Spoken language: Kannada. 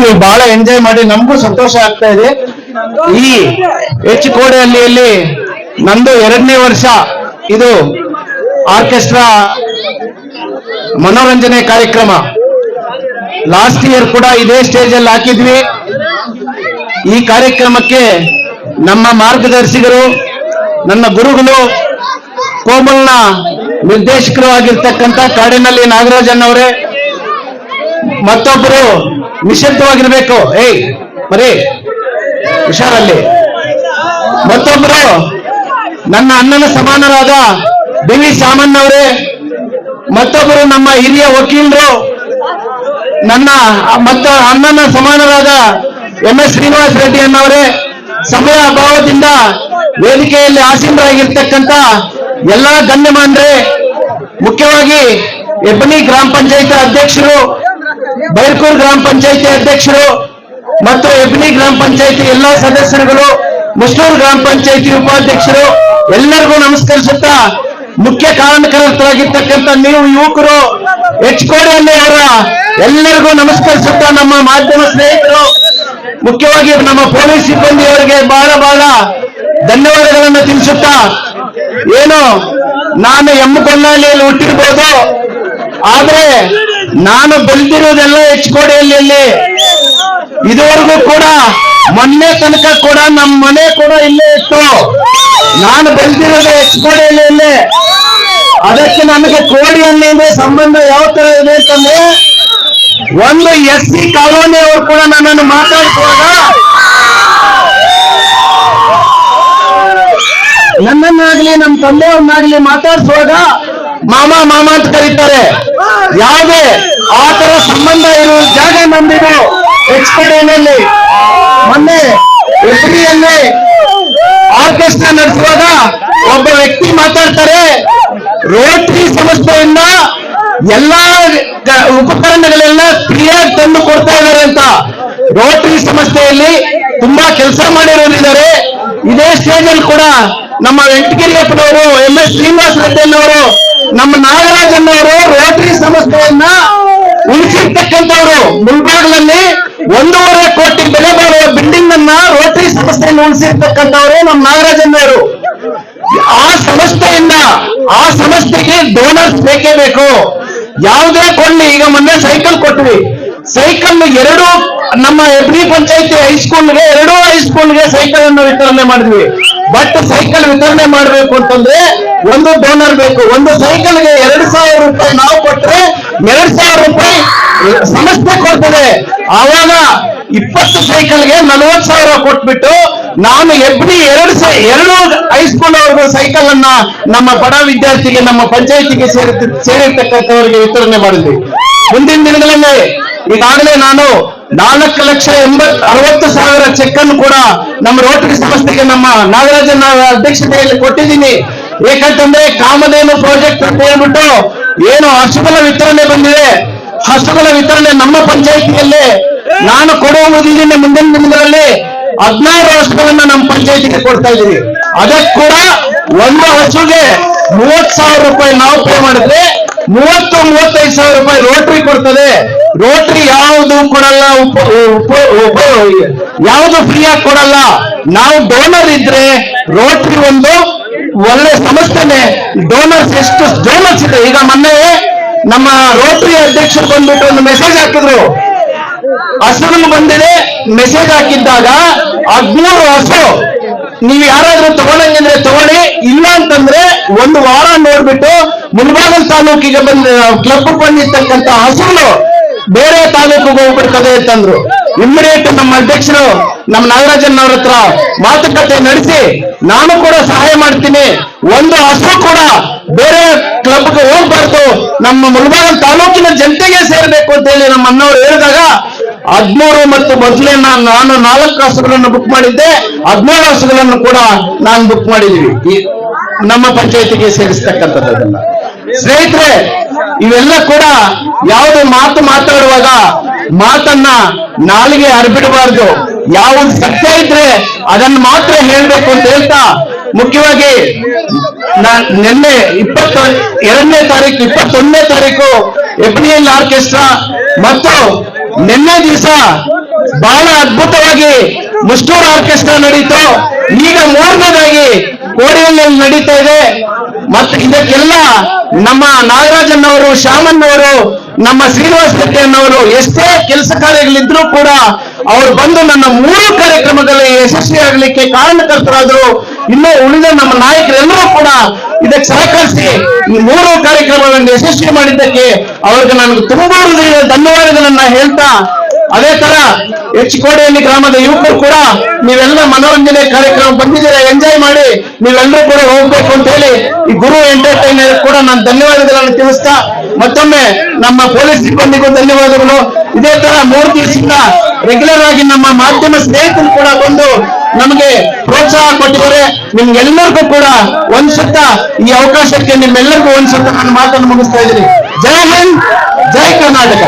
ನೀವು ಬಹಳ ಎಂಜಾಯ್ ಮಾಡಿ, ನಮಗೂ ಸಂತೋಷ ಆಗ್ತಾ ಇದೆ. ಈ ಎಚ್ ಕೋಡಿಹಳ್ಳಿಯಲ್ಲಿ ನಂದು 2ನೇ ವರ್ಷ ಇದು ಆರ್ಕೆಸ್ಟ್ರಾ ಮನೋರಂಜನೆ ಕಾರ್ಯಕ್ರಮ. ಲಾಸ್ಟ್ ಇಯರ್ ಕೂಡ ಇದೇ ಸ್ಟೇಜ್ ಅಲ್ಲಿ ಹಾಕಿದ್ವಿ. ಈ ಕಾರ್ಯಕ್ರಮಕ್ಕೆ ನಮ್ಮ ಮಾರ್ಗದರ್ಶಿಗಳು, ನನ್ನ ಗುರುಗಳು, ಕೋಮಲ್ನ ನಿರ್ದೇಶಕರು ಆಗಿರ್ತಕ್ಕಂಥ ಕಾಡಿನಲ್ಲಿ ನಾಗರಾಜಣ್ಣವರೇ, ಮತ್ತೊಬ್ಬರು ನಿಶಬ್ದವಾಗಿರ್ಬೇಕು, ಬರೀ ಹುಷಾರಲ್ಲಿ, ಮತ್ತೊಬ್ಬರು ನನ್ನ ಅಣ್ಣನ ಸಮಾನರಾದ ಡಿ ವಿ ಸಾಮಣ್ಣವರೇ, ಮತ್ತೊಬ್ಬರು ನಮ್ಮ ಹಿರಿಯ ವಕೀಲರು, ನನ್ನ ಮತ್ತು ಅಣ್ಣನ ಸಮಾನರಾದ MS ಶ್ರೀನಿವಾಸ ರೆಡ್ಡಿ ಅಣ್ಣವರೇ, ಸಮಯ ಅಭಾವದಿಂದ ವೇದಿಕೆಯಲ್ಲಿ ಆಸೀನರಾಗಿರ್ತಕ್ಕಂಥ ಎಲ್ಲಾ ಗಣ್ಯಮಾನ್ರೆ, ಮುಖ್ಯವಾಗಿ ಹೆಬ್ಬನಿ ಗ್ರಾಮ ಪಂಚಾಯತ್ ಅಧ್ಯಕ್ಷರು, ಬೈರ್ಕೂರ್ ಗ್ರಾಮ ಪಂಚಾಯತಿ ಅಧ್ಯಕ್ಷರು ಮತ್ತು ಹೆಬ್ಬನಿ ಗ್ರಾಮ ಪಂಚಾಯತಿ ಎಲ್ಲಾ ಸದಸ್ಯರುಗಳು, ಮುಸ್ನೂರು ಗ್ರಾಮ ಪಂಚಾಯತಿ ಉಪಾಧ್ಯಕ್ಷರು, ಎಲ್ಲರಿಗೂ ನಮಸ್ಕರಿಸುತ್ತಾ, ಮುಖ್ಯ ಕಾರಣಕರ್ತರಾಗಿರ್ತಕ್ಕಂಥ ನೀವು ಯುವಕರು, ಎಚ್ ಕೋಡಿಹಳ್ಳಿ ಅವರ ಎಲ್ಲರಿಗೂ ನಮಸ್ಕರಿಸುತ್ತಾ, ನಮ್ಮ ಮಾಧ್ಯಮ ಸ್ನೇಹಿತರು, ಮುಖ್ಯವಾಗಿ ನಮ್ಮ ಪೊಲೀಸ್ ಸಿಬ್ಬಂದಿಯವರಿಗೆ ಬಹಳ ಬಹಳ ಧನ್ಯವಾದಗಳನ್ನು ತಿಳಿಸುತ್ತಾ, ಏನು ನಾನು ಎಮ್ಮಕೊಂಡಹಳ್ಳಿಯಲ್ಲಿ ಹುಟ್ಟಿರ್ಬೋದು, ಆದ್ರೆ ನಾನು ಬೆಳೆದಿರುವುದೆಲ್ಲ ಎಚ್ ಕೋಡಿಹಳ್ಳಿಯಲ್ಲಿ. ಇದುವರೆಗೂ ಕೂಡ ಮೊನ್ನೆ ತನಕ ಕೂಡ ನಮ್ಮ ಮನೆ ಕೂಡ ಇಲ್ಲೇ ಇತ್ತು. ನಾನು ಬೆಳೆದಿರೋದು ಎಚ್ ಕೋಡಿಹಳ್ಳಿಯಲ್ಲಿ. ಅದಕ್ಕೆ ನನಗೆ ಕೋಡಿಹಳ್ಳಿಯಿಂದ ಸಂಬಂಧ ಯಾವ ತರ ಇದೆ ಅಂತಂದ್ರೆ, ಒಂದು SC ಕಾಲೋನಿಯವರು ಕೂಡ ನನ್ನನ್ನು ಮಾತಾಡಿಸುವಾಗ, ನನ್ನನ್ನಾಗ್ಲಿ ನಮ್ಮ ತಂದೆಯವ್ರನ್ನಾಗ್ಲಿ ಮಾತಾಡಿಸುವಾಗ ಮಾಮ ಮಾಮ ಅಂತ ಕರೀತಾರೆ. ಯಾವುದೇ ಆ ತರ ಸಂಬಂಧ ಇರುವ ಜಾಗ ನಂದಿದು ಎಚ್ ಕೋಡಿಹಳ್ಳಿಯಲ್ಲಿ. ಮೊನ್ನೆ ಹೆಬ್ಬನಿಯಲ್ಲಿ ಆರ್ಕೆಸ್ಟ್ರಾ ನಡೆಸುವಾಗ ಒಬ್ಬ ವ್ಯಕ್ತಿ ಮಾತಾಡ್ತಾರೆ, ರೋಟರಿ ಸಂಸ್ಥೆಯಿಂದ ಎಲ್ಲಾ ಉಪಕರಣಗಳೆಲ್ಲ ಫ್ರೀಯಾಗಿ ತಂದು ಕೊಡ್ತಾ ಇದ್ದಾರೆ ಅಂತ. ರೋಟರಿ ಸಂಸ್ಥೆಯಲ್ಲಿ ತುಂಬಾ ಕೆಲಸ ಮಾಡಿರೋರಿದ್ದಾರೆ. ಇದೇ ಸ್ಟೇಜ್ ಅಲ್ಲಿ ಕೂಡ ನಮ್ಮ ವೆಂಕಟಗಿರಿಯಪ್ಪನವರು, MS ಶ್ರೀನಿವಾಸ ರೆಡ್ಡಿಯವರು, ನಮ್ಮ ನಾಗರಾಜಣ್ಣವರು ರೋಟರಿ ಸಂಸ್ಥೆಯನ್ನ ಉಳಿಸಿರ್ತಕ್ಕಂಥವ್ರು. ಮುಲ್ಬಾಗ್ಲಲ್ಲಿ 1.5 ಕೋಟಿ ಬೆಲೆ ಬಾಳುವ ಬಿಲ್ಡಿಂಗ್ ಅನ್ನ ರೋಟರಿ ಸಂಸ್ಥೆಯನ್ನು ಉಳಿಸಿರ್ತಕ್ಕಂಥವ್ರು ನಮ್ಮ ನಾಗರಾಜಣ್ಣವರು. ಆ ಸಂಸ್ಥೆಗೆ ಡೋನರ್ಸ್ ಬೇಕೇ ಬೇಕು. ಯಾವುದೇ ಕೊಳ್ಳಿ, ಈಗ ಮೊನ್ನೆ ಸೈಕಲ್ ಕೊಟ್ವಿ, ಸೈಕಲ್ 2 ನಮ್ಮ ಹೆಬ್ಬನಿ ಪಂಚಾಯತಿ ಹೈಸ್ಕೂಲ್ಗೆ 2 ಹೈಸ್ಕೂಲ್ಗೆ ಸೈಕಲ್ ಅನ್ನು ವಿತರಣೆ ಮಾಡಿದ್ವಿ. ಬಟ್ ಸೈಕಲ್ ವಿತರಣೆ ಮಾಡಬೇಕು ಅಂತಂದ್ರೆ ಒಂದು ಡೋನರ್ ಬೇಕು. ಒಂದು ಸೈಕಲ್ಗೆ 2,000 ರೂಪಾಯಿ ನಾವು ಕೊಟ್ರೆ 2,000 ರೂಪಾಯಿ ಸಂಸ್ಥೆ ಕೊಡ್ತದೆ. ಆವಾಗ 20 ಸೈಕಲ್ಗೆ 40,000 ಕೊಟ್ಬಿಟ್ಟು ನಾನು ಹೆಬ್ಬನಿ 2 ಹೈಸ್ಕೂಲ್ ಅವ್ರಿಗೂ ಸೈಕಲ್ ಅನ್ನ ನಮ್ಮ ಬಡ ವಿದ್ಯಾರ್ಥಿಗೆ, ನಮ್ಮ ಪಂಚಾಯತಿಗೆ ಸೇರಿರ್ತಕ್ಕಂಥವರಿಗೆ ವಿತರಣೆ ಮಾಡಿದ್ವಿ. ಮುಂದಿನ ದಿನಗಳಲ್ಲಿ ಈಗಾಗಲೇ ನಾನು 4,60,000 ಚೆಕ್ ಅನ್ನು ಕೂಡ ನಮ್ಮ ರೋಟರಿ ಸಂಸ್ಥೆಗೆ ನಮ್ಮ ನಾಗರಾಜನ ಅಧ್ಯಕ್ಷತೆಯಲ್ಲಿ ಕೊಟ್ಟಿದ್ದೀನಿ. ಏಕಂತಂದ್ರೆ ಕಾಮಧೇನು ಪ್ರಾಜೆಕ್ಟ್ ಅಂತ ಹೇಳ್ಬಿಟ್ಟು ಏನು ಹಸುಗಳ ವಿತರಣೆ ಬಂದಿದೆ, ಹಸುಗಳ ವಿತರಣೆ ನಮ್ಮ ಪಂಚಾಯತಿಯಲ್ಲಿ ನಾನು ಕೊಡುವ ಮುಂದಿನ ದಿನಗಳಲ್ಲಿ 16 ಹಸುಗಳನ್ನ ನಮ್ಮ ಪಂಚಾಯತಿಗೆ ಕೊಡ್ತಾ ಇದ್ದೀವಿ. ಅದಕ್ಕೆ ಕೂಡ ಒಂದು ಹಸುಗೆ 30,000 ರೂಪಾಯಿ ನಾವು ಪೇ ಮಾಡಿದ್ರೆ 30-35,000 ರೂಪಾಯಿ ರೋಟರಿ ಕೊಡ್ತದೆ. ರೋಟರಿ ಯಾವುದು ಕೊಡಲ್ಲ, ಯಾವುದು ಫ್ರೀಯಾಗಿ ಕೊಡಲ್ಲ. ನಾವು ಡೋನರ್ ಇದ್ರೆ ರೋಟರಿ ಒಂದು ಒಳ್ಳೆ ಸಂಸ್ಥೆನೆ. ಡೋನರ್ಸ್ ಎಷ್ಟು ಡೋನರ್ಸ್ ಇದೆ. ಈಗ ಮೊನ್ನೆ ನಮ್ಮ ರೋಟರಿ ಅಧ್ಯಕ್ಷರು ಬಂದ್ಬಿಟ್ಟು ಒಂದು ಮೆಸೇಜ್ ಹಾಕಿದ್ರು, ಹಸುಗಳು ಬಂದಿದೆ ಮೆಸೇಜ್ ಹಾಕಿದ್ದಾಗ 13 ಹಸು ನೀವು ಯಾರಾದ್ರೂ ತಗೊಳಂಗಿದ್ರೆ ತಗೊಳ್ಳಿ, ಇಲ್ಲ ಅಂತಂದ್ರೆ 1 ವಾರ ನೋಡ್ಬಿಟ್ಟು ಮುಳಬಾಗಿಲು ತಾಲೂಕಿಗೆ ಕ್ಲಬ್ ಬಂದಿರ್ತಕ್ಕಂಥ ಹಸುಗಳು ಬೇರೆ ತಾಲೂಕಿಗೆ ಹೋಗ್ಬಿಡ್ತದೆ ಅಂತಂದ್ರು. ಇಮ್ಮಿಡಿಯೇಟ್ ನಮ್ಮ ಅಧ್ಯಕ್ಷರು ನಮ್ಮ ನಾಗರಾಜಣ್ಣವ್ರ ಹತ್ರ ಮಾತುಕತೆ ನಡೆಸಿ ನಾನು ಕೂಡ ಸಹಾಯ ಮಾಡ್ತೀನಿ, ಒಂದು ಹಸು ಕೂಡ ಬೇರೆ ಕ್ಲಬ್ಗೆ ಹೋಗ್ಬಾರ್ದು, ನಮ್ಮ ಮುಳಬಾಗಿಲು ತಾಲೂಕಿನ ಜನತೆಗೆ ಸೇರ್ಬೇಕು ಅಂತ ಹೇಳಿ ನಮ್ಮ ಅಣ್ಣವ್ರು ಹೇಳಿದಾಗ 13 ಮತ್ತು ಮೊದಲೇ ನಾನು 4 ಹಸುಗಳನ್ನು ಬುಕ್ ಮಾಡಿದ್ದೆ, 17 ಹಸುಗಳನ್ನು ಕೂಡ ನಾನು ಬುಕ್ ಮಾಡಿದೀವಿ ನಮ್ಮ ಪಂಚಾಯತಿಗೆ ಸೇರಿಸ್ತಕ್ಕಂಥದ್ದನ್ನ. ಸ್ನೇಹಿತರೆ, ಇವೆಲ್ಲ ಕೂಡ ಯಾವುದು ಮಾತಾಡುವಾಗ ಮಾತನ್ನ ನಾಲಿಗೆ ಹರಿಬಿಡಬಾರ್ದು. ಯಾವುದು ಸತ್ಯ ಇದ್ರೆ ಅದನ್ನು ಮಾತ್ರ ಹೇಳ್ಬೇಕು ಅಂತ ಹೇಳ್ತಾ, ಮುಖ್ಯವಾಗಿ ನಿನ್ನೆ 22ನೇ ತಾರೀಕು 21ನೇ ತಾರೀಕು ಹೆಬ್ಬನಿಯಲ್ಲಿ ಆರ್ಕೆಸ್ಟ್ರಾ ಮತ್ತು ನಿನ್ನೆ ದಿವಸ ಬಹಳ ಅದ್ಭುತವಾಗಿ ಮುಷ್ಟೂರ್ ಆರ್ಕೆಸ್ಟ್ರಾ ನಡೀತು. ಈಗ ಮೂರನೇದಾಗಿ ಕೋಡಿಹಳ್ಳಿಯಲ್ಲಿ ನಡೀತಾ ಇದೆ. ಮತ್ತೆ ಇದಕ್ಕೆಲ್ಲ ನಮ್ಮ ನಾಗರಾಜನ್ನವರು, ಶ್ಯಾಮಣ್ಣವರು, ನಮ್ಮ ಶ್ರೀನಿವಾಸ ಶೆಟ್ಟಿಯನ್ನವರು ಎಷ್ಟೇ ಕೆಲಸ ಕಾರ್ಯಗಳಿದ್ರೂ ಕೂಡ ಅವರು ಬಂದು ನನ್ನ 3 ಕಾರ್ಯಕ್ರಮಗಳಲ್ಲಿ ಯಶಸ್ವಿಯಾಗಲಿಕ್ಕೆ ಕಾರಣಕರ್ತರಾದ್ರು. ಇನ್ನೂ ಉಳಿದ ನಮ್ಮ ನಾಯಕರೆಲ್ಲರೂ ಕೂಡ ಇದಕ್ಕೆ ಸಹಕರಿಸಿ ಈ 3 ಕಾರ್ಯಕ್ರಮಗಳನ್ನು ಯಶಸ್ವಿ ಮಾಡಿದ್ದಕ್ಕೆ ಅವ್ರಿಗೆ ನನಗೆ ತುಂಬಾ ಹೃದಯದ ಧನ್ಯವಾದಗಳನ್ನ ಹೇಳ್ತಾ, ಅದೇ ತರ ಕೋಡಿಹಳ್ಳಿ ಗ್ರಾಮದ ಯುವಕರು ಕೂಡ ನೀವೆಲ್ಲ ಮನೋರಂಜನೆ ಕಾರ್ಯಕ್ರಮ ಬಂದಿದ್ದೀರಾ, ಎಂಜಾಯ್ ಮಾಡಿ ನೀವೆಲ್ಲರೂ ಕೂಡ ಹೋಗ್ಬೇಕು ಅಂತ ಹೇಳಿ ಈ ಗುರು ಎಂಟರ್ಟೈನರ್ ಕೂಡ ನಾನು ಧನ್ಯವಾದಗಳನ್ನು ತಿಳಿಸ್ತಾ, ಮತ್ತೊಮ್ಮೆ ನಮ್ಮ ಪೊಲೀಸ್ ಸಿಬ್ಬಂದಿಗೂ ಧನ್ಯವಾದಗಳು. ಇದೇ ತರ 3 ದಿವಸದಿಂದ ರೆಗ್ಯುಲರ್ ಆಗಿ ನಮ್ಮ ಮಾಧ್ಯಮ ಸ್ನೇಹಿತರು ಕೂಡ ಬಂದು ನಮಗೆ ಪ್ರೋತ್ಸಾಹ ಕೊಟ್ಟಿದ್ದಾರೆ. ನಿಮ್ಗೆಲ್ಲರಿಗೂ ಕೂಡ ಒಂದ್ಸತ್ತ ಈ ಅವಕಾಶಕ್ಕೆ ನಿಮ್ಮೆಲ್ಲರಿಗೂ ಒಂದ್ಸತ್ತ ನಾನು ಮಾತನ್ನು ಮುಗಿಸ್ತಾ ಇದ್ದೀನಿ. ಜೈ ಹಿಂದ್, ಜೈ ಕರ್ನಾಟಕ.